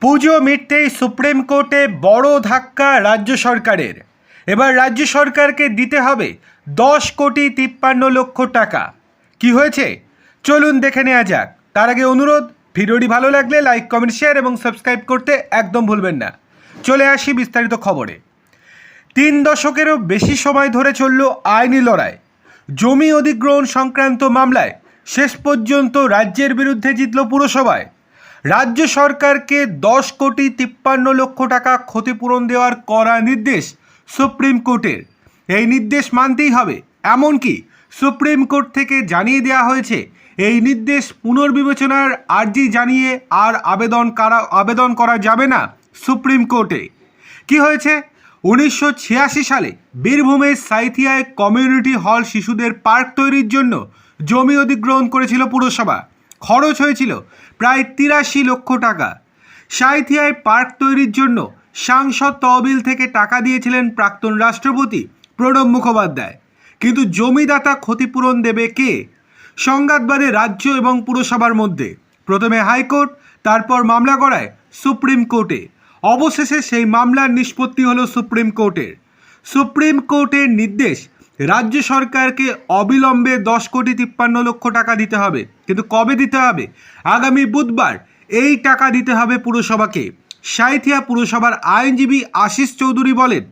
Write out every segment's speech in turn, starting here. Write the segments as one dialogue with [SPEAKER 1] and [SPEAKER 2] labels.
[SPEAKER 1] পুজো মিটতেই supreme কোর্টে বড় ধাক্কা রাজ্য সরকারের। এবার রাজ্য সরকারকে দিতে হবে 10,53,00,000 টাকা। কি হয়েছে চলুন দেখে নেওয়া যাক। তার আগে অনুরোধ, ভিডিওটি ভালো লাগলে লাইক, কমেন্ট, শেয়ার এবং সাবস্ক্রাইব করতে একদম ভুলবেন না। চলে আসি বিস্তারিত খবরে। 3 দশকেরও বেশি সময় ধরে চলল আইনি লড়াই। জমি অধিগ্রহণ সংক্রান্ত মামলায় শেষ পর্যন্ত রাজ্যের বিরুদ্ধে জিতল পুরসভায়। রাজ্য সরকারকে 10,53,00,000 টাকা ক্ষতিপূরণ দেওয়ার কড়া নির্দেশ সুপ্রিম কোর্টের। এই নির্দেশ মানতেই হবে, এমনকি সুপ্রিম কোর্ট থেকে জানিয়ে দেওয়া হয়েছে এই নির্দেশ পুনর্বিবেচনার আর্জি জানিয়ে আর আবেদন করা যাবে না সুপ্রিম কোর্টে। কি হয়েছে? 1986 সালে বীরভূমের সাঁইথিয়ায় কমিউনিটি হল শিশুদের পার্ক তৈরির জন্য জমি অধিগ্রহণ করেছিল পুরসভা। খরচ হয়েছিল প্রায় 83 লক্ষ টাকা। সাঁইথিয়ায় পার্ক তৈরির জন্য সাংসদ তহবিল থেকে টাকা দিয়েছিলেন প্রাক্তন রাষ্ট্রপতি প্রণব মুখোপাধ্যায়। কিন্তু জমিদাতা ক্ষতিপূরণ দেবে কে? সংঘাতবাদে রাজ্য এবং পুরসভার মধ্যে প্রথমে হাইকোর্ট, তারপর মামলা করায় সুপ্রিম কোর্টে। অবশেষে সেই মামলার নিষ্পত্তি হলো সুপ্রিম কোর্টের। সুপ্রিম কোর্টের নির্দেশ, রাজ্য সরকারকে অবিলম্বে 10,53,00,000 টাকা দিতে হবে। কিন্তু কবে দিতে হবে? আগামী বুধবার এই টাকা দিতে হবে পুরসভাকে। সাঁইথিয়া পুরসভার আইনজীবী আশিস চৌধুরী বলেন,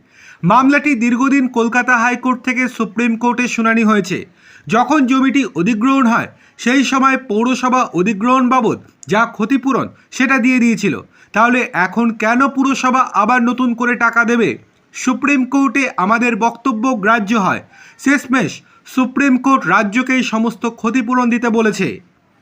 [SPEAKER 1] মামলাটি দীর্ঘদিন কলকাতা হাইকোর্ট থেকে সুপ্রিম কোর্টে শুনানি হয়েছে। যখন জমিটি অধিগ্রহণ হয় সেই সময় পৌরসভা অধিগ্রহণ বাবদ যা ক্ষতিপূরণ সেটা দিয়ে দিয়েছিল। তাহলে এখন কেন পুরসভা আবার নতুন করে টাকা দেবে? সুপ্রিম কোর্টে আমাদের বক্তব্য গ্রাহ্য হয়। শেষমেশ সুপ্রিম কোর্ট রাজ্যকেই সমস্ত ক্ষতিপূরণ দিতে বলেছে।